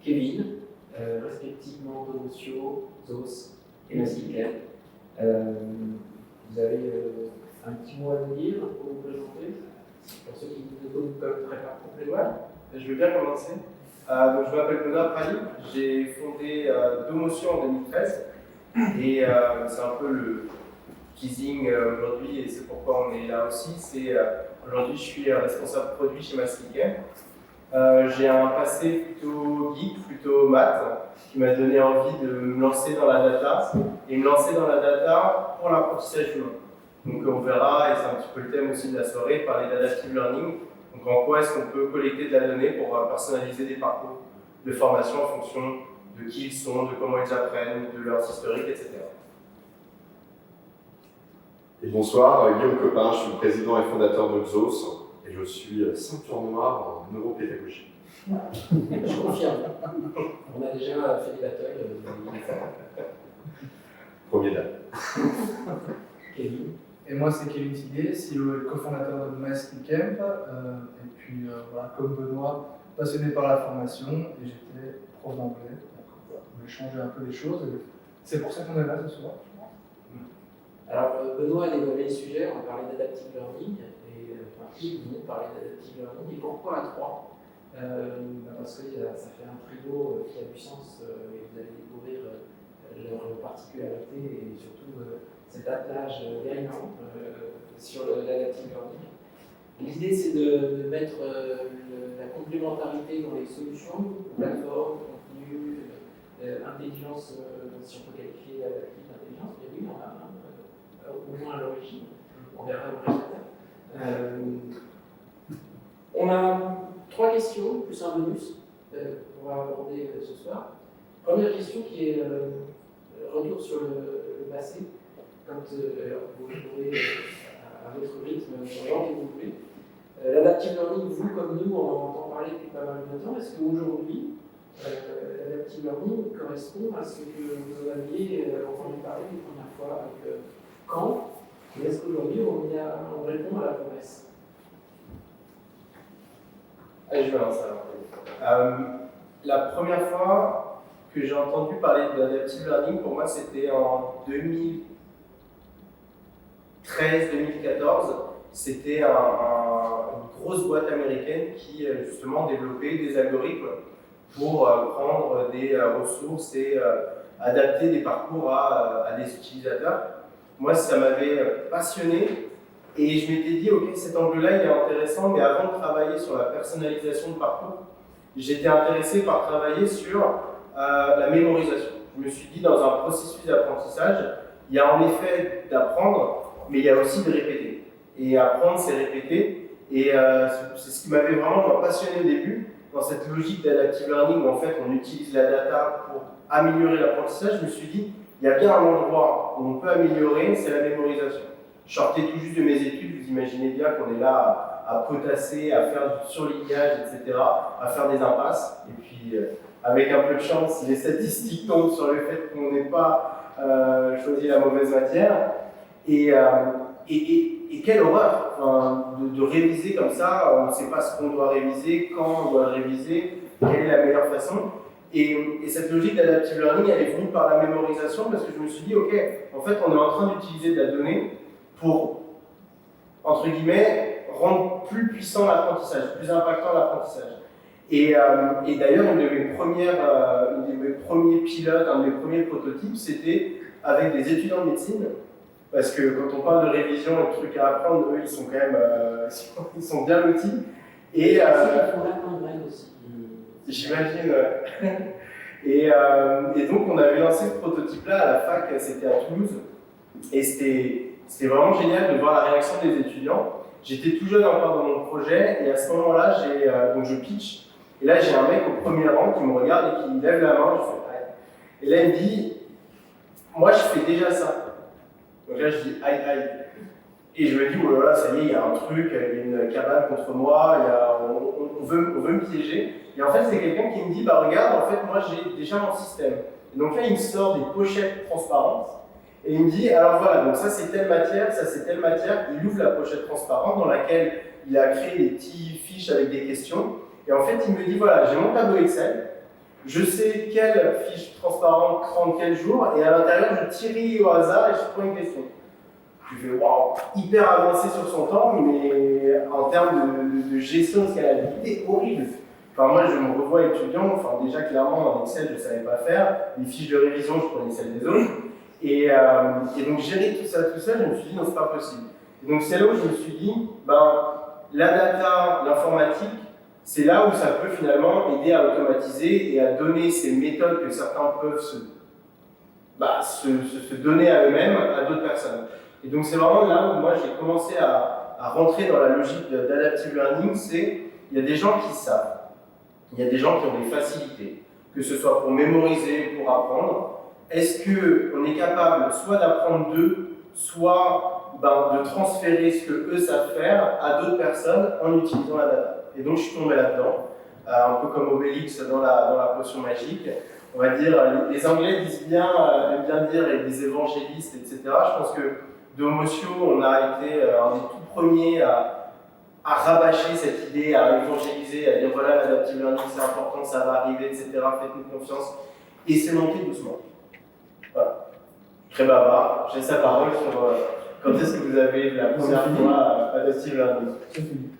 Kevin, respectivement Donocio, Zos et Massiquet. Vous avez un petit mot à nous dire pour vous présenter, pour ceux qui ne vous connaîtraient pas complètement. Je vais bien commencer. Donc, je m'appelle Benoît Prali, j'ai fondé Domotion en 2013 et c'est un peu le teasing aujourd'hui et c'est pourquoi on est là aussi. Aujourd'hui je suis responsable produit chez Massiquet. J'ai un passé plutôt geek, plutôt maths, qui m'a donné envie de me lancer dans la data et me lancer dans la data pour l'apprentissage humain. Donc on verra, et c'est un petit peu le thème aussi de la soirée, parler d'adaptive learning. Donc en quoi est-ce qu'on peut collecter de la donnée pour personnaliser des parcours de formation en fonction de qui ils sont, de comment ils apprennent, de leurs historiques, etc. Et bonsoir, Guillaume Copin, je suis le président et fondateur de Xos et je suis ceinture noire en neuropédagogie. Je confirme. On a déjà fait des battles. Premier date. Kevin. Et moi, c'est Kevin Tidé, CEO et cofondateur de Massicamp. Et puis, voilà, comme Benoît, passionné par la formation, et j'étais prof d'anglais. Donc, voilà, on va changer un peu les choses. C'est pour ça qu'on est là ce soir. Alors, Benoît a dévoilé le sujet, on va parler d'adaptive learning, et ils vont parler d'adaptive learning, et pourquoi à trois parce que ça fait un trio qui a du sens, et vous allez découvrir leurs particularités, et surtout cet attelage gagnant sur l'adaptive learning. L'idée, c'est de mettre la complémentarité dans les solutions, plateformes, contenu, intelligence, si on peut qualifier l'adaptive d'intelligence, mais oui, on a au moins à l'origine, on verra le résultat. On a trois questions, plus un bonus, qu'on va aborder ce soir. Première question qui est retour sur le passé, quand vous jouez à votre rythme, quand vous voulez. L'adaptive learning, vous comme nous, on en entend parler depuis pas mal de temps. Est-ce qu'aujourd'hui, l'adaptive learning correspond à ce que vous aviez entendu parler les premières fois avec Caen, et est-ce qu'aujourd'hui on répond à la promesse? Allez, je vais lancer alors. La première fois que j'ai entendu parler d'adaptive learning, pour moi, c'était en 2013-2014. C'était une grosse boîte américaine qui, justement, développait des algorithmes pour prendre des ressources et adapter des parcours à des utilisateurs. Moi, ça m'avait passionné. Et je m'étais dit, ok, cet angle-là, il est intéressant, mais avant de travailler sur la personnalisation de parcours, j'étais intéressé par travailler sur la mémorisation. Je me suis dit, dans un processus d'apprentissage, il y a en effet d'apprendre, mais il y a aussi de répéter. Et apprendre, c'est répéter. Et c'est ce qui m'avait vraiment passionné au début, dans cette logique d'adaptive learning, où en fait, on utilise la data pour améliorer l'apprentissage. Je me suis dit, il y a bien un endroit où on peut améliorer, c'est la mémorisation. Je sortais tout juste de mes études, vous imaginez bien qu'on est là à potasser, à faire du surlignage, etc., à faire des impasses. Et puis, avec un peu de chance, les statistiques tombent sur le fait qu'on n'ait pas choisi la mauvaise matière. Et quelle horreur, enfin, de réviser comme ça, on ne sait pas ce qu'on doit réviser, quand on doit le réviser, quelle est la meilleure façon. Et cette logique d'adaptive learning, elle est venue par la mémorisation, parce que je me suis dit, ok, en fait, on est en train d'utiliser de la donnée pour, entre guillemets, rendre plus puissant l'apprentissage, plus impactant l'apprentissage. Et d'ailleurs, une de mes premiers pilotes, un de mes premiers prototypes, c'était avec des étudiants de médecine, parce que quand on parle de révision et de trucs à apprendre, eux, ils sont quand même ils sont bien lotis. Et ils font la aussi. J'imagine. Et donc, on avait lancé ce prototype-là à la fac, c'était à Toulouse, et c'était vraiment génial de voir la réaction des étudiants. J'étais tout jeune encore dans mon projet, et à ce moment-là, donc je pitch, et là j'ai un mec au premier rang qui me regarde et qui lève la main, je fais aïe. Et là il me dit, moi je fais déjà ça. Donc là je dis aïe aïe. Et je me dis, oh là là, ça y est, il y a un truc, il y a une cabane contre moi, on veut me piéger. Et en fait, c'est quelqu'un qui me dit, bah regarde, en fait, moi j'ai déjà mon système. Et donc là, il me sort des pochettes transparentes. Et il me dit, alors voilà, donc ça c'est telle matière, ça c'est telle matière. Il ouvre la pochette transparente dans laquelle il a créé des petites fiches avec des questions. Et en fait, il me dit, voilà, j'ai mon tableau Excel. je sais quelle fiche transparente prendre quel jour, et à l'intérieur, je tire au hasard et je prends une question. Tu fais waouh, hyper avancé sur son temps, mais en termes de gestion de scalabilité, horrible. Enfin, moi, je me revois étudiant, enfin, déjà, clairement, en Excel, je ne savais pas faire. Les fiches de révision, je prenais celles des autres. Et donc, gérer tout ça, je me suis dit, non, c'est pas possible. Et donc, c'est là où je me suis dit, la data, l'informatique, c'est là où ça peut finalement aider à automatiser et à donner ces méthodes que certains peuvent se donner à eux-mêmes, à d'autres personnes. Et donc c'est vraiment là où moi j'ai commencé à rentrer dans la logique d'adaptive learning, c'est il y a des gens qui savent, il y a des gens qui ont des facilités, que ce soit pour mémoriser, pour apprendre. Est-ce qu'on est capable soit d'apprendre d'eux, soit de transférer ce que eux savent faire à d'autres personnes en utilisant la data? Et donc je suis tombé là-dedans, un peu comme Obélix dans la potion magique. On va dire, les Anglais aiment bien dire, et des évangélistes, etc. Je pense que de Homotio, on a été un des tout premiers à rabâcher cette idée, à évangéliser, à dire voilà, l'adaptive learning c'est important, ça va arriver, etc. Faites-nous confiance. Et c'est monté doucement. Voilà. Très bavard, j'ai sa parole sur quand est-ce que vous avez la première fois adaptive learning. C'est fini.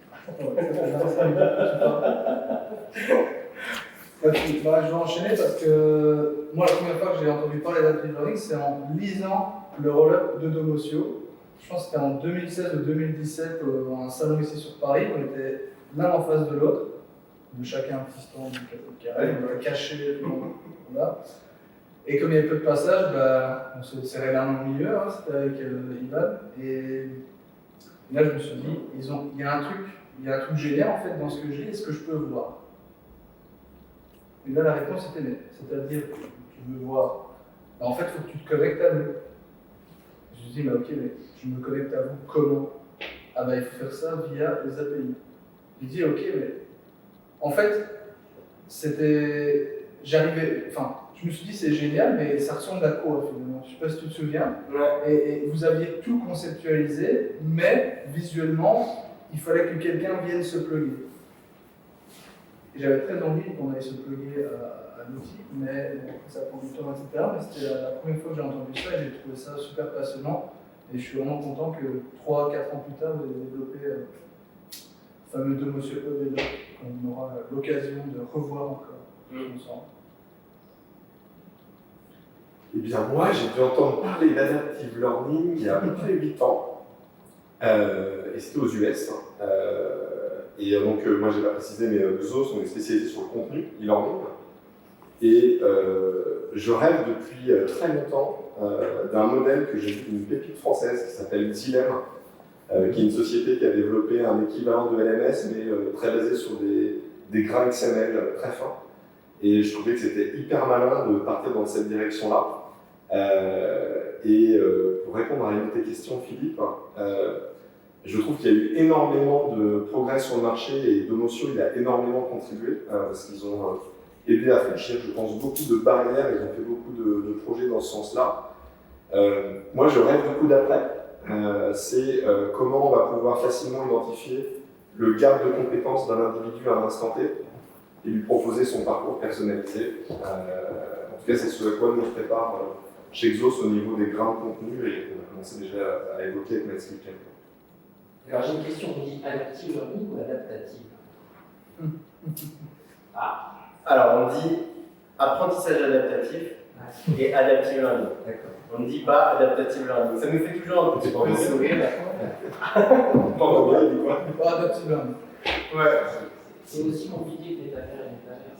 Je vais enchaîner parce que moi, la première fois que j'ai entendu parler d'adaptive learning, c'est en lisant le roll-up de Domotio. Je pense que c'était en 2016 ou 2017, à un salon ici sur Paris. On était l'un en face de l'autre, de chacun un petit stand du plateau de carré, on l'a caché, tout le monde. Voilà. Et comme il y avait peu de passages, on se serrait la main au milieu, hein, c'était avec Ivan. Et là, je me suis dit, il y a un truc génial en fait dans ce que je lis, est-ce que je peux voir? Et là, la réponse était nette, c'est-à-dire que tu veux voir. En fait, il faut que tu te connectes à nous. Je me dis, ok, mais je me connecte à vous comment? Il faut faire ça via les API. Je dis, ok, mais en fait, je me suis dit, c'est génial, mais ça ressemble à quoi finalement? Je ne sais pas si tu te souviens. Ouais. Et vous aviez tout conceptualisé, mais visuellement, il fallait que quelqu'un vienne se plugger. Et j'avais très envie qu'on aille se plugger à l'outil, mais ça prend du temps, etc. Mais c'était la première fois que j'ai entendu ça et j'ai trouvé ça super passionnant. Et je suis vraiment content que 3-4 ans plus tard, vous ayez développé le fameux Domotio Code qu'on aura l'occasion de revoir encore ensemble. Eh bien, moi, j'ai dû entendre parler d'adaptive learning il y a à peu près 8 ans. Et c'était aux US. Et donc, moi, je n'ai pas précisé, mais Xos, on est spécialisé sur le contenu e-learning. Et je rêve depuis très longtemps d'un modèle que j'ai vu d'une pépite française qui s'appelle Dilemme, qui est une société qui a développé un équivalent de LMS, mais très basé sur des grains XML très fins. Et je trouvais que c'était hyper malin de partir dans cette direction-là. Pour répondre à une de tes questions, Philippe, je trouve qu'il y a eu énormément de progrès sur le marché et Domotio il a énormément contribué parce qu'ils ont aidé à franchir, je pense, beaucoup de barrières, ils ont fait beaucoup de projets dans ce sens-là. Moi, je rêve du coup d'après. C'est comment on va pouvoir facilement identifier le gap de compétences d'un individu à un instant T et lui proposer son parcours personnalisé. En tout cas, c'est ce à quoi nous on prépare chez Xos au niveau des grains de contenu et on a commencé déjà à évoquer avec Matt Smith. Alors j'ai une question, on dit adaptive learning ou adaptative? Alors on dit apprentissage adaptatif et adaptive learning. D'accord. On ne dit pas adaptative learning. Ça nous fait toujours un petit peu sourire. Pas adaptive learning. Ouais. C'est aussi compliqué que métafère et métafère.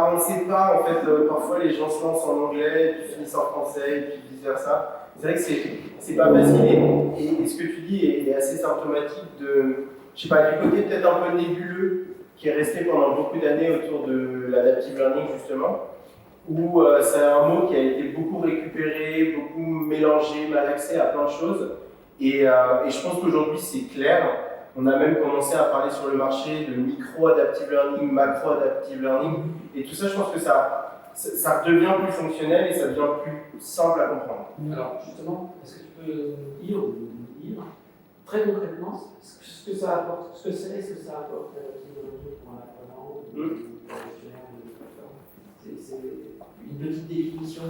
On ne sait pas, en fait, parfois les gens se lancent en anglais, puis finissent en français, et puis vice versa. C'est vrai que c'est pas facile, et ce que tu dis est assez symptomatique de, je sais pas, du côté peut-être un peu nébuleux, qui est resté pendant beaucoup d'années autour de l'adaptive learning justement, où c'est un mot qui a été beaucoup récupéré, beaucoup mélangé, malaxé à plein de choses, et je pense qu'aujourd'hui c'est clair. On a même commencé à parler sur le marché de micro-adaptive learning, macro-adaptive learning, et tout ça, je pense que ça devient plus fonctionnel et ça devient plus simple à comprendre. Alors justement, est-ce que tu peux dire très concrètement ce que ça apporte, ce que ça apporte pour un apprenant C'est une petite définition.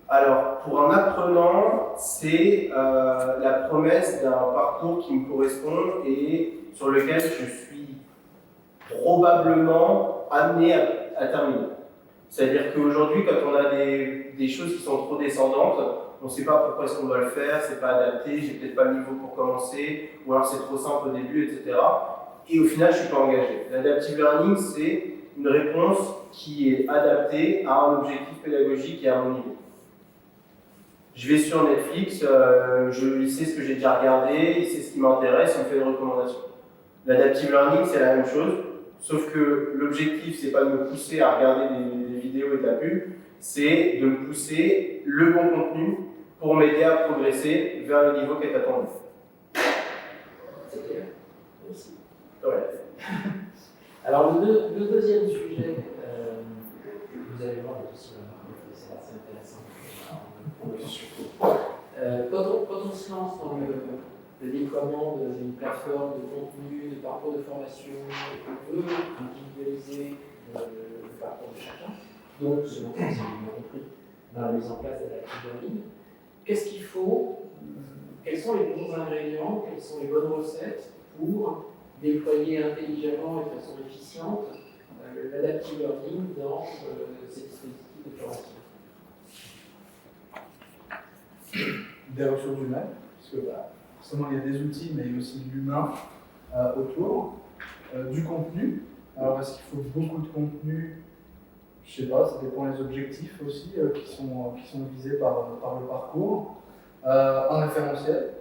Alors, pour un apprenant, c'est la promesse d'un parcours qui me correspond et sur lequel je suis probablement amené à terminer. C'est-à-dire qu'aujourd'hui, quand on a des choses qui sont trop descendantes, on ne sait pas pourquoi est-ce qu'on doit le faire, c'est pas adapté, j'ai peut-être pas le niveau pour commencer, ou alors c'est trop simple au début, etc. Et au final, je ne suis pas engagé. L'adaptive learning, c'est une réponse qui est adaptée à un objectif pédagogique et à mon niveau. Je vais sur Netflix, il sait ce que j'ai déjà regardé, il sait ce qui m'intéresse, il me fait des recommandations. L'adaptive learning, c'est la même chose, sauf que l'objectif, c'est pas de me pousser à regarder des vidéos et de la pub, c'est de me pousser le bon contenu pour m'aider à progresser vers le niveau qui est attendu. C'est clair. Merci. Ouais. Alors, le deuxième sujet, vous allez voir aussi, c'est assez intéressant. Quand on se lance dans le déploiement d'une plateforme de contenu, de parcours de formation, on veut individualiser le parcours de chacun, donc selon ce que vous avez compris dans la mise en place de l'adaptive learning, qu'est-ce qu'il faut, quels sont les bons ingrédients, quelles sont les bonnes recettes pour déployer intelligemment et de façon efficiente l'adaptive learning dans ces dispositifs de formation. Des ressources humaines, parce que forcément il y a des outils, mais il y a aussi de l'humain autour. Du contenu, alors parce qu'il faut beaucoup de contenu, je sais pas, ça dépend des objectifs aussi qui sont visés par le parcours. Un référentiel,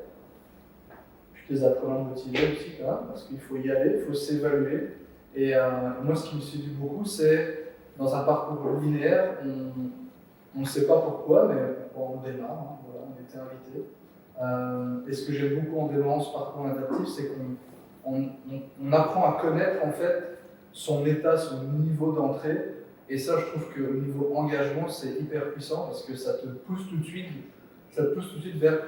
puis des apprenants motivés aussi quand même, parce qu'il faut y aller, il faut s'évaluer. Et moi ce qui me séduit beaucoup, c'est dans un parcours linéaire, on ne sait pas pourquoi, mais on démarre, voilà, on était invité. Et ce que j'aime beaucoup en démarrant ce parcours adaptif, c'est qu'on apprend à connaître en fait son état, son niveau d'entrée. Et ça, je trouve qu'au niveau engagement, c'est hyper puissant parce que ça te pousse tout de suite vers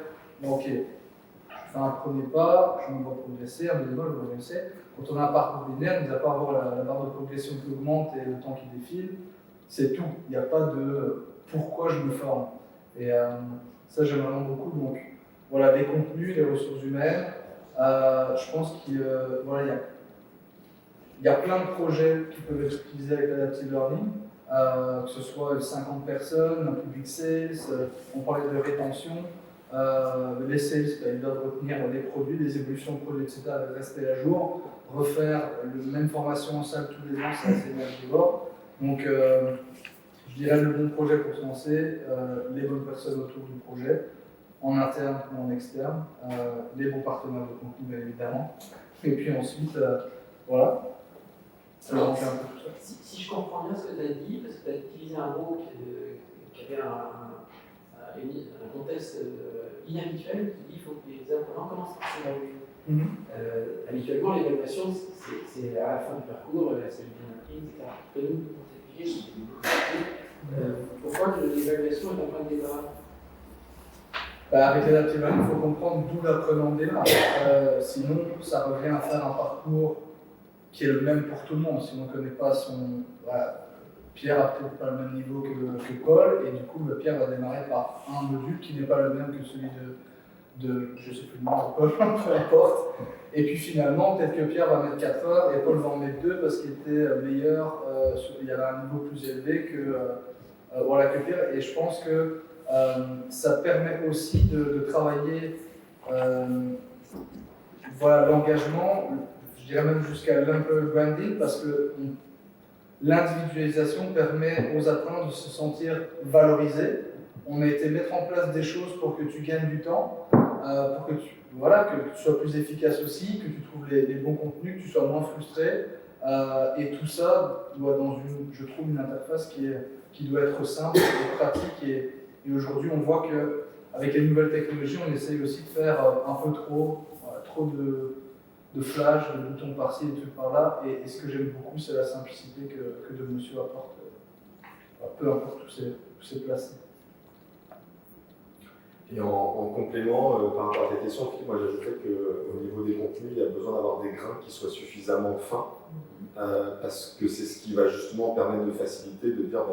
bon, ok, je fais un premier pas, je me vois progresser, un deuxième pas, je me vois progresser. Quand on a un parcours linéaire, mis à part avoir la barre de progression qui augmente et le temps qui défile, c'est tout. Il n'y a pas de pourquoi je me forme. Et ça, j'aime vraiment beaucoup. Donc, voilà, les contenus, les ressources humaines. Je pense qu'il voilà, y a plein de projets qui peuvent être utilisés avec l'adaptive learning, que ce soit 50 personnes, un public sales, on parlait de rétention, les sales, ils doivent retenir les produits, les évolutions de produits, etc., rester à jour, refaire la même formation en salle tous les ans, c'est assez énergivore. Donc, je dirais le bon projet pour se lancer, les bonnes personnes autour du projet, en interne ou en externe, les bons partenaires de contenu bien évidemment, et puis ensuite, voilà. Alors, si je comprends bien ce que tu as dit, parce que tu as utilisé un mot qui avait un contexte inhabituel, qui dit qu'il faut que les apprenants commencent par s'évaluer. Habituellement, l'évaluation, c'est à la fin du parcours, est-ce que j'ai bien appris, etc. Peux-nous expliquer pourquoi l'évaluation est un point de départ? Avec l'adaptive learning, il faut comprendre d'où l'apprenant démarre. Sinon, ça revient à faire un parcours qui est le même pour tout le monde. Si on ne connaît pas son... Voilà, Pierre n'a peut-être pas le même niveau que Paul, et du coup, Pierre va démarrer par un module qui n'est pas le même que celui de je ne sais plus le nom de Paul, peu importe. Et puis finalement, peut-être que Pierre va mettre 4 heures et Paul va en mettre 2 parce qu'il était meilleur, il y avait un niveau plus élevé que Pierre. Et je pense que ça permet aussi de travailler l'engagement, je dirais même jusqu'à l'employer branding, parce que l'individualisation permet aux apprenants de se sentir valorisés. On a été mettre en place des choses pour que tu gagnes du temps, pour que tu sois plus efficace aussi, que tu trouves les bons contenus, que tu sois moins frustré. Et tout ça doit dans je trouve, une interface qui doit être simple et pratique. Et aujourd'hui, on voit qu'avec les nouvelles technologies, on essaye aussi de faire un peu trop de flash, de boutons par-ci et tout par-là. Et ce que j'aime beaucoup, c'est la simplicité que de monsieur apporte, peu importe où c'est placé. Et en complément, par rapport à ta question, moi j'ajouterais qu'au niveau des contenus, il y a besoin d'avoir des grains qui soient suffisamment fins parce que c'est ce qui va justement permettre de faciliter, de dire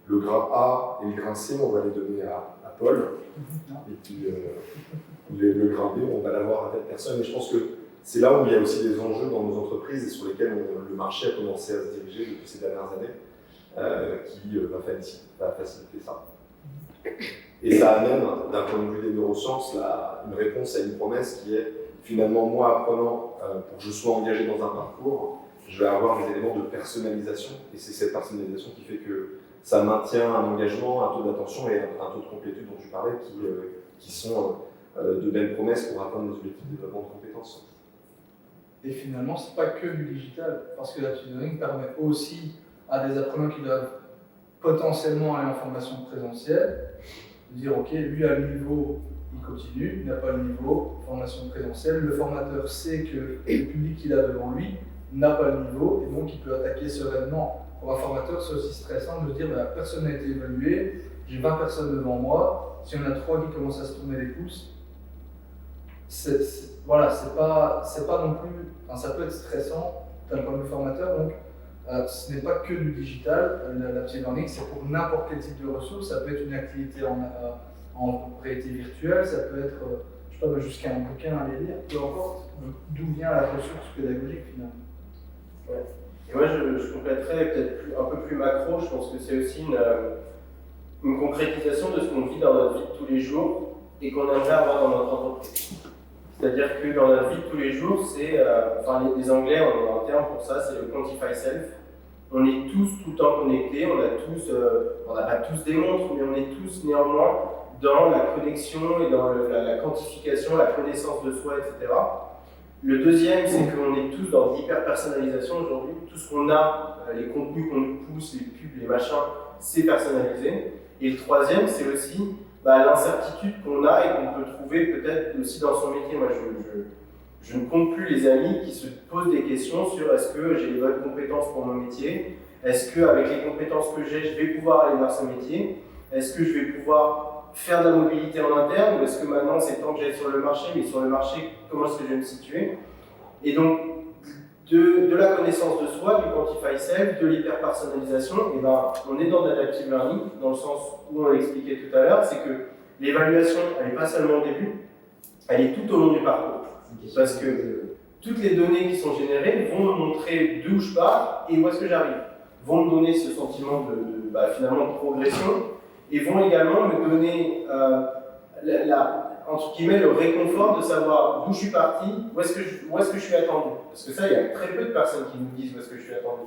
le grain A et le grain C, on va les donner à Paul, et puis le grain B, on va l'avoir à telle personne. Et je pense que c'est là où il y a aussi des enjeux dans nos entreprises et sur lesquels le marché a commencé à se diriger depuis ces dernières années, qui va faciliter ça. Et ça amène, d'un point de vue des neurosciences, une réponse à une promesse qui est finalement, moi, apprenant, pour que je sois engagé dans un parcours, je vais avoir des éléments de personnalisation. Et c'est cette personnalisation qui fait que ça maintient un engagement, un taux d'attention et un taux de complétude dont tu parlais, qui sont de belles promesses pour atteindre les objectifs de développement de compétences. Et finalement, ce n'est pas que du digital, parce que l'adaptive learning permet aussi à des apprenants qui doivent potentiellement aller en formation présentielle, de dire ok, lui a le niveau, il continue, il n'a pas le niveau, formation présentielle, le formateur sait que le public qu'il a devant lui n'a pas le niveau, et donc il peut attaquer sereinement. Pour un formateur, c'est aussi stressant de se dire personne n'a été évalué, j'ai 20 personnes devant moi, si on a 3 qui commencent à se tourner les pouces, voilà, c'est pas non plus, enfin, ça peut être stressant d'un point de vue formateur, donc ce n'est pas que du digital, l'adaptive learning, c'est pour n'importe quel type de ressources, ça peut être une activité en réalité virtuelle, ça peut être, je sais pas, jusqu'à un bouquin à lire, peu importe d'où vient la ressource pédagogique finalement. Ouais. Et moi je compléterais peut-être un peu plus macro, je pense que c'est aussi une concrétisation de ce qu'on vit dans notre vie de tous les jours et qu'on aimerait avoir dans notre entreprise. C'est-à-dire que dans notre vie de tous les jours, les Anglais ont un terme pour ça, c'est le quantify self. On est tous tout le temps connectés, on n'a pas tous des montres, mais on est tous néanmoins dans la connexion et dans la quantification, la connaissance de soi, etc. Le deuxième, c'est qu'on est tous dans l'hyper-personnalisation aujourd'hui. Tout ce qu'on a, les contenus qu'on nous pousse, les pubs, les machins, c'est personnalisé. Et le troisième, c'est aussi l'incertitude qu'on a et qu'on peut trouver peut-être aussi dans son métier. Moi, je ne compte plus les amis qui se posent des questions sur est-ce que j'ai les bonnes compétences pour mon métier, est-ce qu'avec les compétences que j'ai, je vais pouvoir aller vers ce métier, est-ce que je vais pouvoir faire de la mobilité en interne, ou est-ce que maintenant c'est temps que j'aille sur le marché, mais sur le marché, comment est-ce que je vais me situer? Et donc, de la connaissance de soi, du quantify self, de l'hyper-personnalisation, on est dans l'adaptive learning, dans le sens où on l'expliquait tout à l'heure, c'est que l'évaluation, elle n'est pas seulement au début, elle est tout au long du parcours. Parce que toutes les données qui sont générées vont me montrer d'où je pars et où est-ce que j'arrive. Vont me donner ce sentiment finalement de progression et vont également me donner entre guillemets, le réconfort de savoir d'où je suis parti, où est-ce que je suis attendu. Parce que ça, il y a très peu de personnes qui nous disent où est-ce que je suis attendu.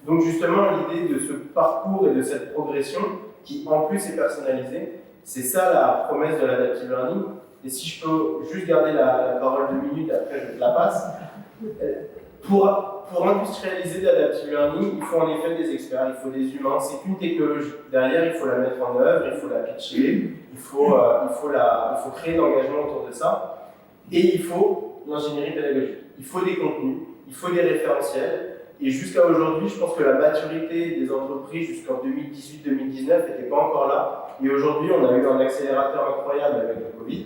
Donc justement, l'idée de ce parcours et de cette progression, qui en plus est personnalisée, c'est ça la promesse de l'adaptive learning. Et si je peux juste garder la parole 2 minutes, après je te la passe. Pour industrialiser l'adaptive learning, il faut en effet des experts, il faut des humains, c'est qu'une technologie. Derrière, il faut la mettre en œuvre, il faut la pitcher, il faut créer l'engagement autour de ça. Et il faut l'ingénierie pédagogique. Il faut des contenus, il faut des référentiels. Et jusqu'à aujourd'hui, je pense que la maturité des entreprises jusqu'en 2018-2019 n'était pas encore là. Et aujourd'hui, on a eu un accélérateur incroyable avec le Covid.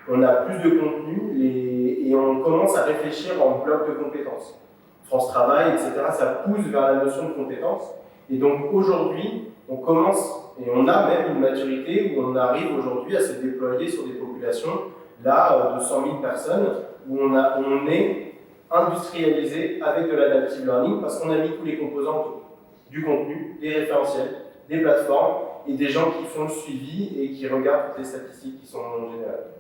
On a plus de contenu et on commence à réfléchir en bloc de compétences. France Travail, etc., ça pousse vers la notion de compétences. Et donc aujourd'hui, on commence, et on a même une maturité où on arrive aujourd'hui à se déployer sur des populations là, de 100 000 personnes, où on est industrialisé avec de l'adaptive learning parce qu'on a mis tous les composants autour. Du contenu, des référentiels, des plateformes et des gens qui font le suivi et qui regardent toutes les statistiques qui sont générées.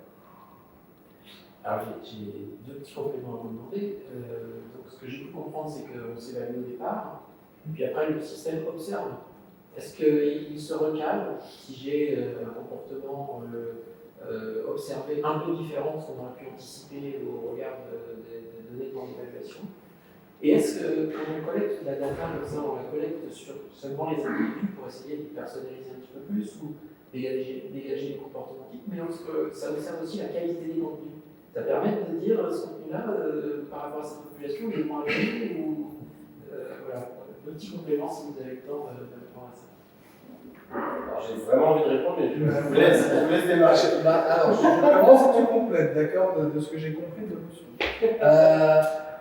Alors j'ai 2 petits compléments à vous demander. Donc ce que j'ai pu comprendre, c'est qu'on s'évalue au départ, puis après le système observe. Est-ce qu'il se recale si j'ai un comportement observé un peu différent de ce qu'on aurait pu anticiper au regard des données de mon évaluation? Et est-ce que quand on collecte la data comme ça, on la collecte sur seulement les individus pour essayer de personnaliser un petit peu plus ou dégager les comportements types, mais ça observe aussi la qualité des contenus? Ça permet de dire ce contenu-là, par rapport à cette population, il est moins élevé ou voilà, un petit complément si vous avez le temps de répondre à ça. Alors, j'ai vraiment envie de répondre, mais je vous laisse démarrer. Alors, je commence et tu complètes, d'accord, de ce que j'ai compris de vous.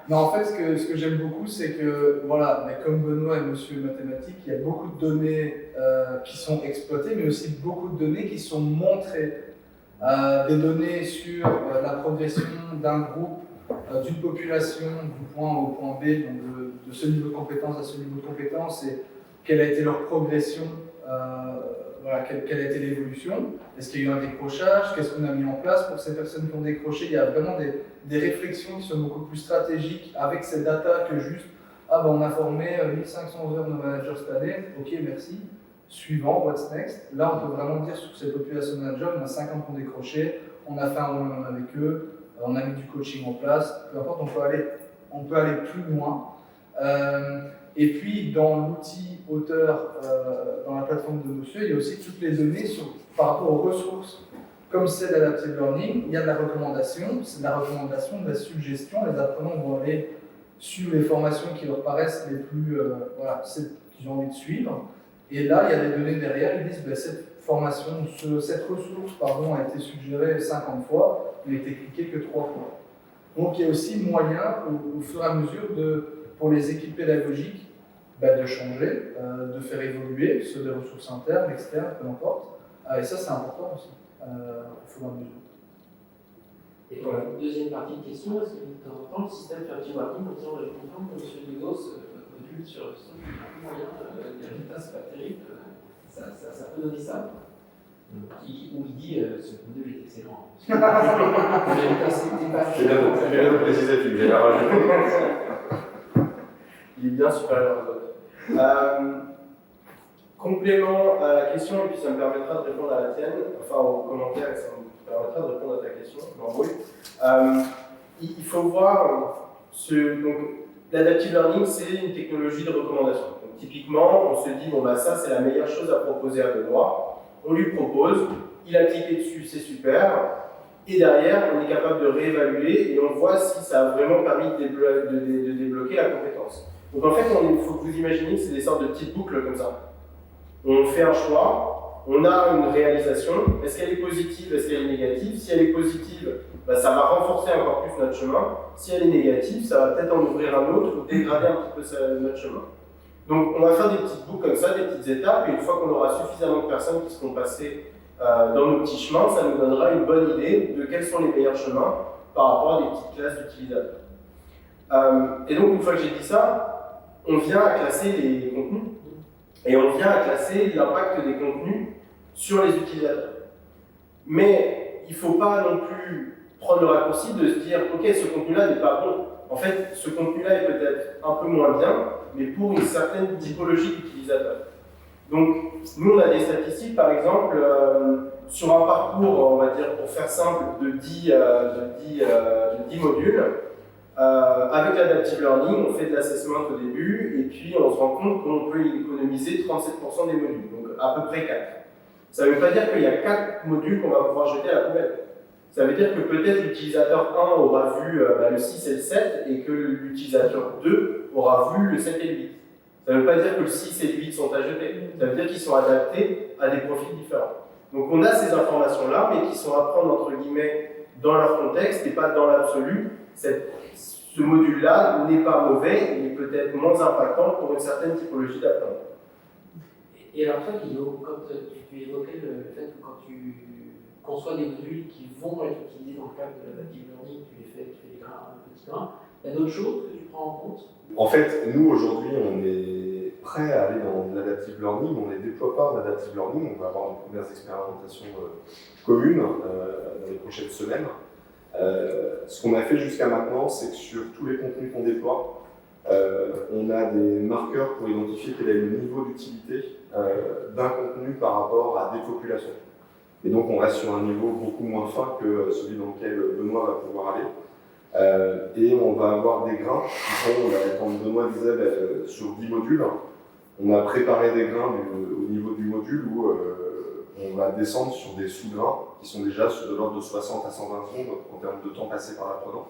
Non, en fait, ce que j'aime beaucoup, c'est que, voilà, mais comme Benoît est monsieur mathématique, il y a beaucoup de données qui sont exploitées, mais aussi beaucoup de données qui sont montrées. Des données sur la progression d'un groupe, d'une population, du point A au point B, donc de ce niveau de compétence à ce niveau de compétence, et quelle a été leur progression, voilà, quelle a été l'évolution, est-ce qu'il y a eu un décrochage, qu'est-ce qu'on a mis en place pour ces personnes qui ont décroché. Il y a vraiment des réflexions qui sont beaucoup plus stratégiques avec ces data que juste ah ben on a formé 1500 heures de managers cette année, ok merci, suivant, what's next. Là on peut vraiment dire sur ces populations managers, on a 50 qui ont décroché, on a fait un one-on-one avec eux, on a mis du coaching en place, peu importe, on peut aller plus loin. Et puis, dans l'outil auteur, dans la plateforme de Monsieur, il y a aussi toutes les données par rapport aux ressources. Comme c'est l'adaptive learning, il y a de la recommandation, c'est de la recommandation, de la suggestion. Les apprenants vont aller sur les formations qui leur paraissent les plus, voilà, celles qu'ils ont envie de suivre. Et là, il y a des données derrière, ils disent ben, cette formation, cette ressource pardon, a été suggérée 50 fois, il n'a été cliqué que 3 fois. Donc il y a aussi moyen, au fur et à mesure, pour les équipes pédagogiques, de changer, de faire évoluer, soit des ressources internes, externes, peu importe. Et ça, c'est important aussi, au fur et à mesure. Et pour la deuxième partie de question, est-ce que de temps en temps, le système fait un petit warning en disant je comprends que M. Dugos, votre module sur le son, il y a un moyen, les résultats, c'est pas terrible, ça peut donner ça. Où il dit ce module est excellent. Les résultats, c'était pas. C'est bien de préciser, Philippe, j'ai la rajouté. Il est bien supérieur aux autres. Complément à la question, et puis ça me permettra de répondre à la tienne, enfin aux commentaires, et ça me permettra de répondre à ta question, je m'embrouille. Il faut voir, donc, l'adaptive learning, c'est une technologie de recommandation. Donc, typiquement, on se dit, bon, bah, ça, c'est la meilleure chose à proposer à Benoît. On lui propose, il a cliqué dessus, c'est super. Et derrière, on est capable de réévaluer et on voit si ça a vraiment permis de débloquer la compétence. Donc en fait, il faut que vous imaginiez que c'est des sortes de petites boucles comme ça. On fait un choix, on a une réalisation. Est-ce qu'elle est positive, est-ce qu'elle est négative? Si elle est positive, bah, ça va renforcer encore plus notre chemin. Si elle est négative, ça va peut-être en ouvrir un autre ou dégrader un petit peu notre chemin. Donc on va faire des petites boucles comme ça, des petites étapes, et une fois qu'on aura suffisamment de personnes qui seront passées dans nos petits chemins, ça nous donnera une bonne idée de quels sont les meilleurs chemins par rapport à des petites classes d'utilisateurs. Et donc une fois que j'ai dit ça, on vient à classer les contenus et on vient à classer l'impact des contenus sur les utilisateurs. Mais il ne faut pas non plus prendre le raccourci de se dire ok, ce contenu-là n'est pas bon. En fait, ce contenu-là est peut-être un peu moins bien, mais pour une certaine typologie d'utilisateurs. Donc, nous, on a des statistiques, par exemple, sur un parcours, on va dire, pour faire simple, de 10 modules. Avec l'adaptive learning, on fait de l'assessment au début, et puis on se rend compte qu'on peut économiser 37% des modules, donc à peu près 4. Ça ne veut pas dire qu'il y a 4 modules qu'on va pouvoir jeter à la poubelle. Ça veut dire que peut-être l'utilisateur 1 aura vu le 6 et le 7, et que l'utilisateur 2 aura vu le 7 et le 8. Ça ne veut pas dire que le 6 et le 8 sont à jeter, ça veut dire qu'ils sont adaptés à des profils différents. Donc on a ces informations-là, mais qui sont à prendre entre guillemets dans leur contexte et pas dans l'absolu. Ce module-là n'est pas mauvais, il est peut-être moins impactant pour une certaine typologie d'apprenants. Et alors toi, Guillaume, quand tu évoquais le fait que quand tu conçois des modules qui vont être utilisés dans le cadre de l'adaptive learning, tu fais des grains, un petit grain, il y a d'autres choses que tu prends en compte? En fait, nous aujourd'hui, on est prêt à aller dans l'adaptive learning, on est déployeurs d'adaptive learning, on va avoir une première expérimentation commune dans les prochaines semaines. Ce qu'on a fait jusqu'à maintenant, c'est que sur tous les contenus qu'on déploie, on a des marqueurs pour identifier quel est le niveau d'utilité d'un contenu par rapport à des populations. Et donc on reste sur un niveau beaucoup moins fin que celui dans lequel Benoît va pouvoir aller. Et on va avoir des grains qui sont, comme Benoît disait, sur 10 modules, on a préparé des grains au niveau du module où on va descendre sur des sous-grains qui sont déjà de l'ordre de 60 à 120 secondes en termes de temps passé par l'apprenant.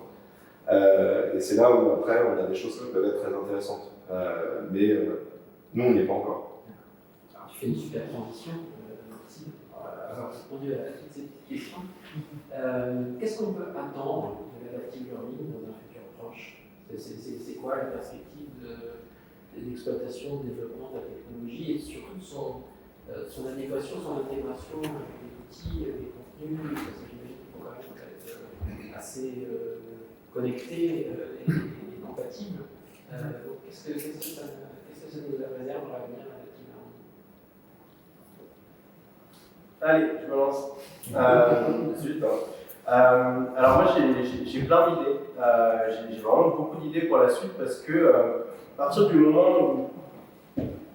Et c'est là où après on a des choses qui peuvent être très intéressantes. Mais nous on n'y est pas encore. Alors, tu fais une super transition, merci d'avoir répondu à toutes ces petites questions. Qu'est-ce qu'on peut attendre de l'adaptive learning dans un futur proche? C'est quoi la perspective d'exploitation, de développement de la technologie et surtout son adéquation, son intégration avec les outils, les contenus, parce que j'imagine qu'il faut quand même être assez connecté et compatible. Qu'est-ce que ça nous réserve à l'avenir à Allez, je me lance. Zut, hein. Alors moi j'ai plein d'idées, j'ai vraiment beaucoup d'idées pour la suite parce que à partir du moment où,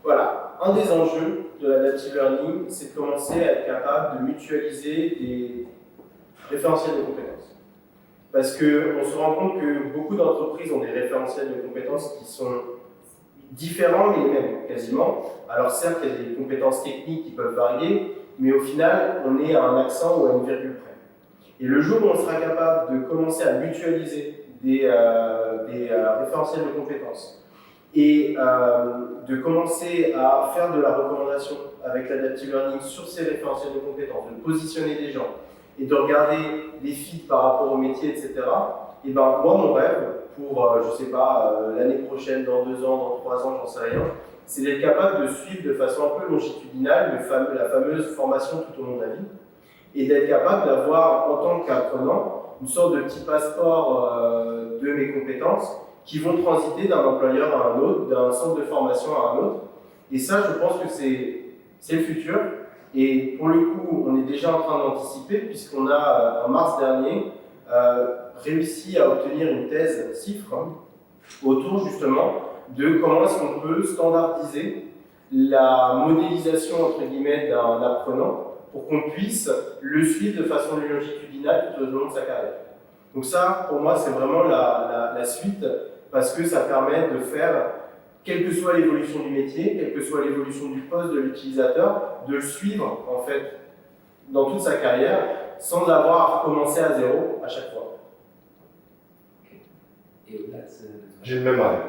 voilà, un des enjeux de l'adaptive learning, c'est de commencer à être capable de mutualiser des référentiels de compétences. Parce qu'on se rend compte que beaucoup d'entreprises ont des référentiels de compétences qui sont différents mais les mêmes quasiment. Alors certes, il y a des compétences techniques qui peuvent varier, mais au final, on est à un accent ou à une virgule près. Et le jour où on sera capable de commencer à mutualiser des référentiels de compétences et de commencer à faire de la recommandation avec l'adaptive learning sur ces référentiels de compétences, de positionner des gens et de regarder des feeds par rapport au métier, etc. Et ben moi, mon rêve pour, je sais pas, l'année prochaine, dans 2 ans, dans 3 ans, j'en sais rien, c'est d'être capable de suivre de façon un peu longitudinale la fameuse formation tout au long de la vie et d'être capable d'avoir, en tant qu'apprenant, une sorte de petit passeport de mes compétences qui vont transiter d'un employeur à un autre, d'un centre de formation à un autre. Et ça, je pense que c'est le futur. Et pour le coup, on est déjà en train d'anticiper puisqu'on a, en mars dernier, réussi à obtenir une thèse CIFRE autour justement de comment est-ce qu'on peut standardiser la modélisation entre guillemets d'un apprenant pour qu'on puisse le suivre de façon longitudinale tout au long de sa carrière. Donc ça, pour moi, c'est vraiment la suite parce que ça permet de faire, quelle que soit l'évolution du métier, quelle que soit l'évolution du poste de l'utilisateur, de le suivre en fait dans toute sa carrière sans avoir à recommencer à zéro à chaque fois. Et au-delà de J'ai le même rêve.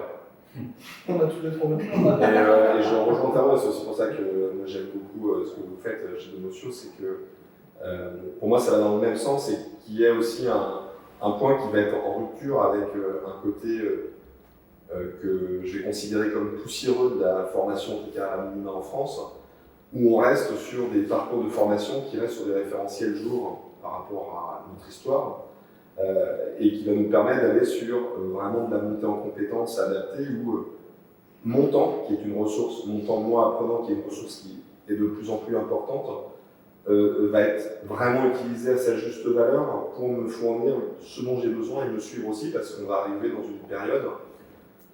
On a tous les trois le même. Et je rejoins Taro, c'est aussi pour ça que moi j'aime beaucoup ce que vous faites chez Domocio, c'est que pour moi ça va dans le même sens et qu'il y ait aussi un point qui va être en rupture avec un côté que je vais considérer comme poussiéreux de la formation, en tout cas à minima en France, où on reste sur des parcours de formation qui restent sur des référentiels jour par rapport à notre histoire. Et qui va nous permettre d'aller sur vraiment de la montée en compétences adaptée où mon temps, qui est une ressource, mon temps moi apprenant, qui est une ressource qui est de plus en plus importante, va être vraiment utilisé à sa juste valeur pour me fournir ce dont j'ai besoin et me suivre aussi parce qu'on va arriver dans une période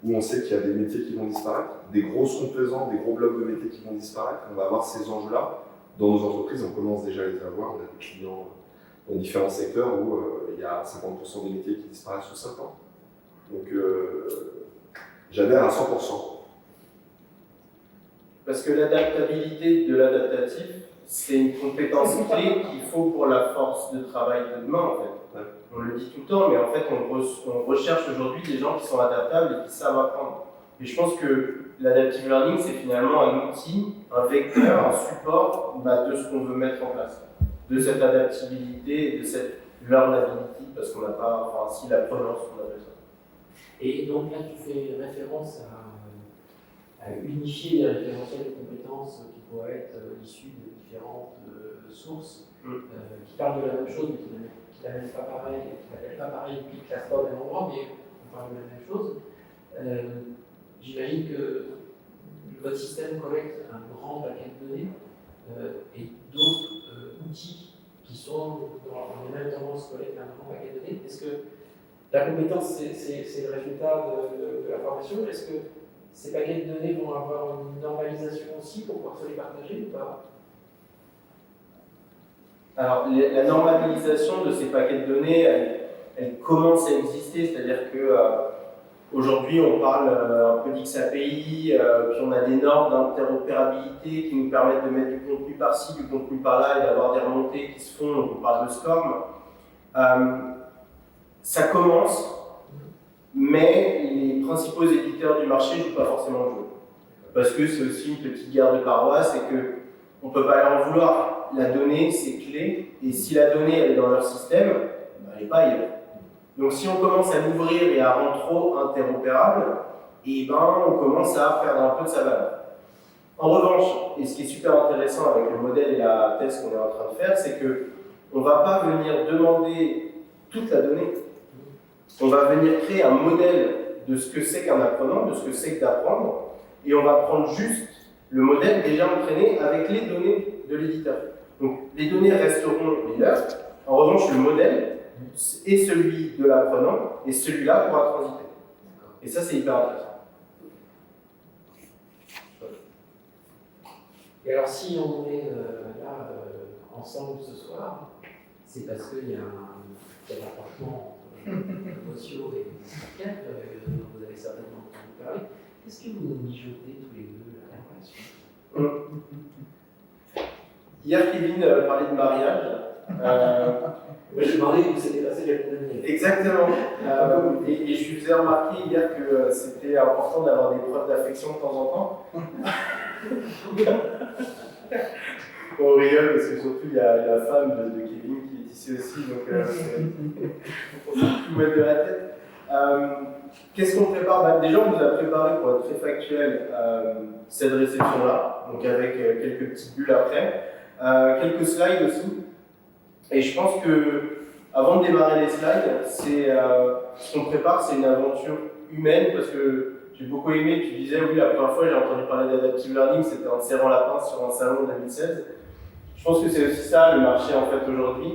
où on sait qu'il y a des métiers qui vont disparaître, des grosses composantes, des gros blocs de métiers qui vont disparaître. On va avoir ces enjeux-là. Dans nos entreprises, on commence déjà à les avoir. On a des clients dans différents secteurs où il y a 50% des métiers qui disparaissent sous 5 ans. Donc j'adhère à 100%. Parce que l'adaptabilité de l'adaptatif, c'est une compétence clé qu'il faut pour la force de travail de demain en fait. Ouais. On le dit tout le temps, mais en fait on recherche aujourd'hui des gens qui sont adaptables et qui savent apprendre. Et je pense que l'adaptive learning, c'est finalement un outil, un vecteur, un support de ce qu'on veut mettre en place. De cette adaptabilité et de cette learnability, parce qu'on n'a pas, enfin si la prononce, on appelle ça. Et donc là, tu fais référence à unifier les référentiels de compétences qui pourraient être issus de différentes sources, qui parlent de la même chose, mais qui ne l'appellent pas pareil, qui ne classent pas au même endroit, mais on parle de la même chose. J'imagine que votre système collecte un grand paquet de données et d'autres outils qui sont dans les mêmes tendances collectent un grand paquet de données. Est-ce que la compétence, c'est le résultat de la formation? Est-ce que ces paquets de données vont avoir une normalisation aussi pour pouvoir se les partager ou pas? Alors, la normalisation de ces paquets de données, elle commence à exister, c'est-à-dire que aujourd'hui, on parle un peu d'XAPI, puis on a des normes d'interopérabilité qui nous permettent de mettre du contenu par-ci, du contenu par-là et d'avoir des remontées qui se font, donc on parle de SCORM. Ça commence, mais les principaux éditeurs du marché ne jouent pas forcément le jeu. Parce que c'est aussi une petite guerre de paroisse et qu'on ne peut pas leur en vouloir. La donnée, c'est clé, et si la donnée elle est dans leur système, elle n'est pas ailleurs. Donc si on commence à l'ouvrir et à rendre trop interopérable, et ben on commence à perdre un peu de sa valeur. En revanche, et ce qui est super intéressant avec le modèle et la thèse qu'on est en train de faire, c'est qu'on ne va pas venir demander toute la donnée. On va venir créer un modèle de ce que c'est qu'un apprenant, de ce que c'est que d'apprendre, et on va prendre juste le modèle déjà entraîné avec les données de l'éditeur. Donc les données resteront les leurs, en revanche le modèle est celui de l'apprenant, et celui-là pourra transiter. Et ça c'est hyper intéressant. Et alors, si on est là ensemble ce soir, c'est parce qu'il y a un rapprochement entre Mocio et Cap, dont vous avez certainement entendu parler. Qu'est-ce que vous mijotez tous les deux à la relation? Hier, Kevin parlait de mariage. Moi, je me demandais où s'était passé la pandémie. Exactement. Et je lui faisais remarquer hier que c'était important d'avoir des preuves d'affection de temps en temps. On rigole parce que surtout il y a la femme de Kevin qui est ici aussi, donc on s'est tout mettre de la tête. Qu'est-ce qu'on prépare? Déjà, on nous a préparé, pour être très factuel, cette réception-là, donc avec quelques petites bulles après, quelques slides aussi. Et je pense que avant de démarrer les slides, ce qu'on prépare, c'est une aventure humaine, parce que j'ai beaucoup aimé, tu disais, oui, la première fois j'ai entendu parler d'adaptive learning, c'était en serrant la pince sur un salon en 2016. Je pense que c'est aussi ça le marché en fait aujourd'hui.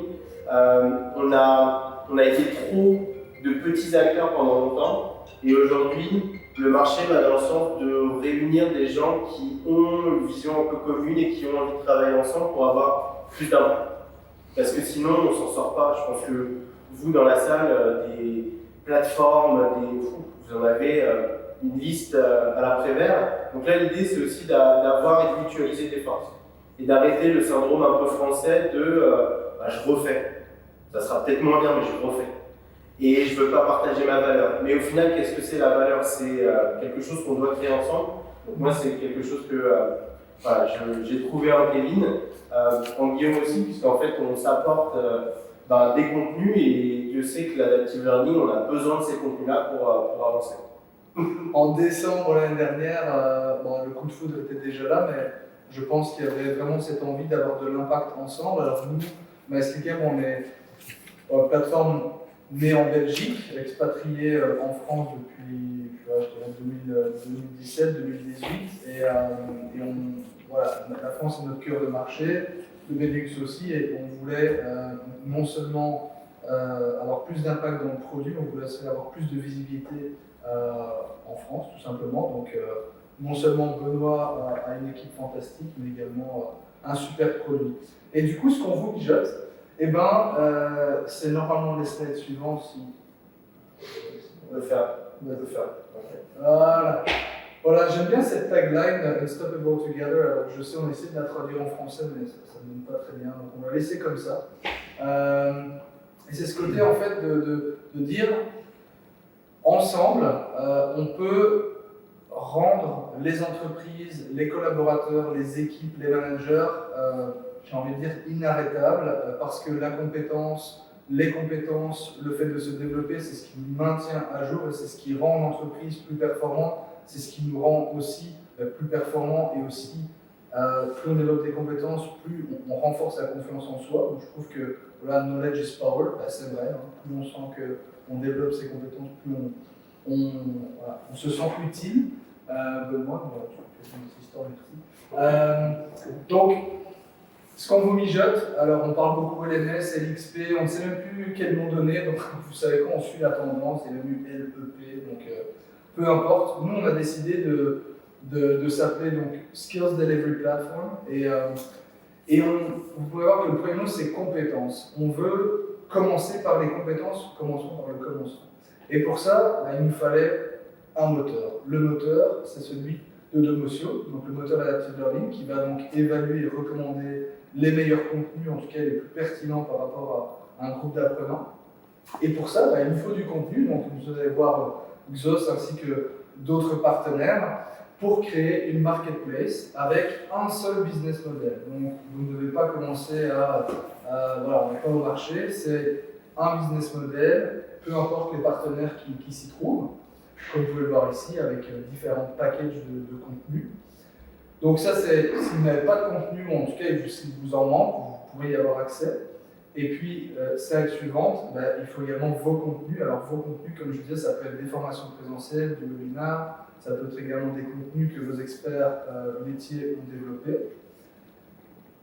On a été trop de petits acteurs pendant longtemps, et aujourd'hui, le marché va dans le sens de réunir des gens qui ont une vision un peu commune et qui ont envie de travailler ensemble pour avoir plus d'impact. Parce que sinon, on ne s'en sort pas. Je pense que vous, dans la salle, des plateformes, vous en avez une liste à l'après-vert. Donc là, l'idée, c'est aussi d'avoir et de mutualiser des forces. Et d'arrêter le syndrome un peu français de je refais. Ça sera peut-être moins bien, mais je refais. Et je ne veux pas partager ma valeur. Mais au final, qu'est-ce que c'est la valeur? C'est quelque chose qu'on doit créer ensemble. Donc moi, c'est quelque chose que j'ai trouvé en Kevin, en Guillaume aussi, puisqu'en fait, on s'apporte des contenus, et Dieu sait que l'adaptive learning, on a besoin de ces contenus-là pour avancer. En décembre l'année dernière, le coup de foudre était déjà là, mais je pense qu'il y avait vraiment cette envie d'avoir de l'impact ensemble. Alors nous, MySkillCamp, on est une plateforme née en Belgique, expatriée en France depuis 2017-2018, et la France est notre cœur de marché, le Benelux aussi, et on voulait non seulement avoir plus d'impact dans le produit, on voulait aussi avoir plus de visibilité en France, tout simplement. Donc, non seulement Benoît a une équipe fantastique, mais également un super produit. Et du coup, ce qu'on vous mijote, c'est normalement les slides suivants. Si... On peut faire. Okay. Voilà, j'aime bien cette tagline Unstoppable Together. Alors, je sais, on essaie de la traduire en français, mais ça ne donne pas très bien, donc on va laisser comme ça. Et c'est ce côté en fait de dire ensemble, on peut rendre les entreprises, les collaborateurs, les équipes, les managers, j'ai envie de dire inarrêtables, parce que la compétence, les compétences, le fait de se développer, c'est ce qui nous maintient à jour et c'est ce qui rend l'entreprise plus performante, c'est ce qui nous rend aussi plus performants, et aussi plus on développe des compétences, plus on renforce la confiance en soi. Donc je trouve que knowledge is power, c'est vrai, plus on sent qu'on développe ses compétences, plus on se sent utile. Benoît, tu peux faire une petite histoire, merci. Donc, ce qu'on vous mijote, alors on parle beaucoup LMS, LXP, on ne sait même plus quel nom donner, donc vous savez quoi, on suit la tendance, il y a eu LEP, donc peu importe. Nous, on a décidé de s'appeler donc Skills Delivery Platform, et vous pouvez voir que le premier mot, c'est compétences. On veut commencer par les compétences, commençons par le commencement. Et pour ça, il nous fallait un moteur. Le moteur, c'est celui de Domocio, donc le moteur Adaptive Learning, qui va donc évaluer et recommander les meilleurs contenus, en tout cas les plus pertinents par rapport à un groupe d'apprenants. Et pour ça, il nous faut du contenu, donc vous allez voir Xos ainsi que d'autres partenaires, pour créer une marketplace avec un seul business model. Donc vous ne devez pas commencer on n'est pas au marché, c'est un business model peu importe les partenaires qui s'y trouvent, comme vous pouvez le voir ici, avec différents packages de contenu. Donc ça, c'est si vous n'avez pas de contenu, ou en tout cas s'il vous en manque, vous pourrez y avoir accès. Et puis, slide suivante, il faut également vos contenus. Alors vos contenus, comme je disais, ça peut être des formations présentielles, du webinar, ça peut être également des contenus que vos experts métiers ont développés.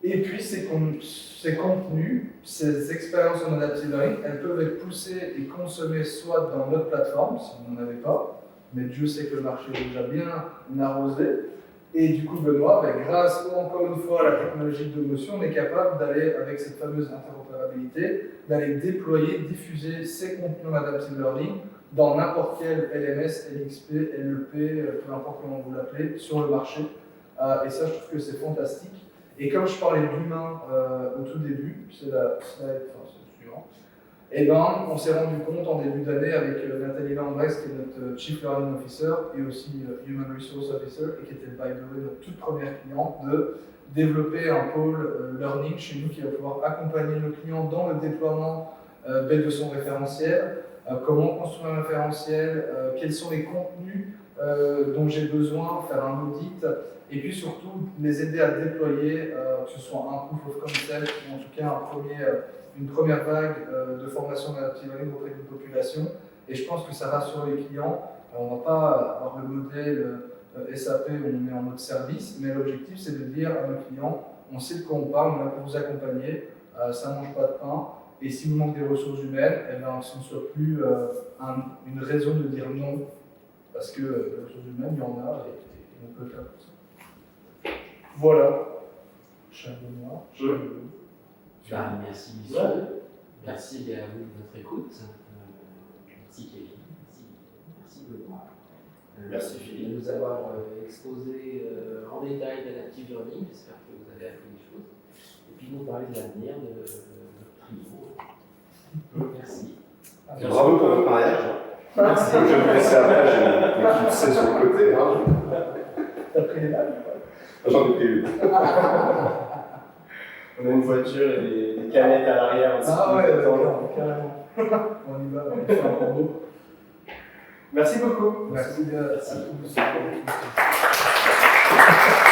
Et puis ces contenus, ces expériences en adaptive learning, elles peuvent être poussées et consommées soit dans notre plateforme, si vous n'en avez pas, mais Dieu sait que le marché est déjà bien arrosé. Et du coup, Benoît, grâce encore une fois à la technologie de Domotion, on est capable d'aller, avec cette fameuse interopérabilité, d'aller déployer, diffuser ces contenus en adaptive learning dans n'importe quel LMS, LXP, LEP, peu importe comment vous l'appelez, sur le marché. Et ça, je trouve que c'est fantastique. Et comme je parlais d'humain au tout début, c'est le suivant, et on s'est rendu compte en début d'année avec Nathalie Lambrecht, qui est notre Chief Learning Officer et aussi Human Resource Officer, et qui était, by the way, notre toute première cliente, de développer un pôle learning chez nous qui va pouvoir accompagner nos clients dans le déploiement de son référentiel, comment construire un référentiel, quels sont les contenus dont j'ai besoin, faire un audit, et puis surtout les aider à déployer, que ce soit un proof of concept ou en tout cas une première vague de formation d'adaptive learning auprès d'une population. Et je pense que ça rassure les clients. On ne va pas avoir le modèle SAP où on est en mode service, mais l'objectif c'est de dire à nos clients, on sait de quoi on parle, on est là pour vous accompagner, ça ne mange pas de pain. Et si vous manquez des ressources humaines, que ce ne soit plus une raison de dire non, parce que les ressources humaines, il y en a et on peut le faire pour ça. Voilà. Cher Benoît. Merci Lucien. Merci à vous de votre écoute. Merci Kevin. Merci Benoît. Merci Philippe. De nous avoir exposé en détail l'adaptive learning. J'espère que vous avez appris des choses. Et puis nous parler de l'avenir de notre trio. Merci. Bravo pour votre mariage. Merci. Je vais me laisser après, j'ai une éclipsée sur le côté. T'as pris les balles? J'en ai pris une. On a une voiture et des canettes à l'arrière aussi. Ah ouais, carrément. On y va, on fait un combo. Merci beaucoup. Merci à tous.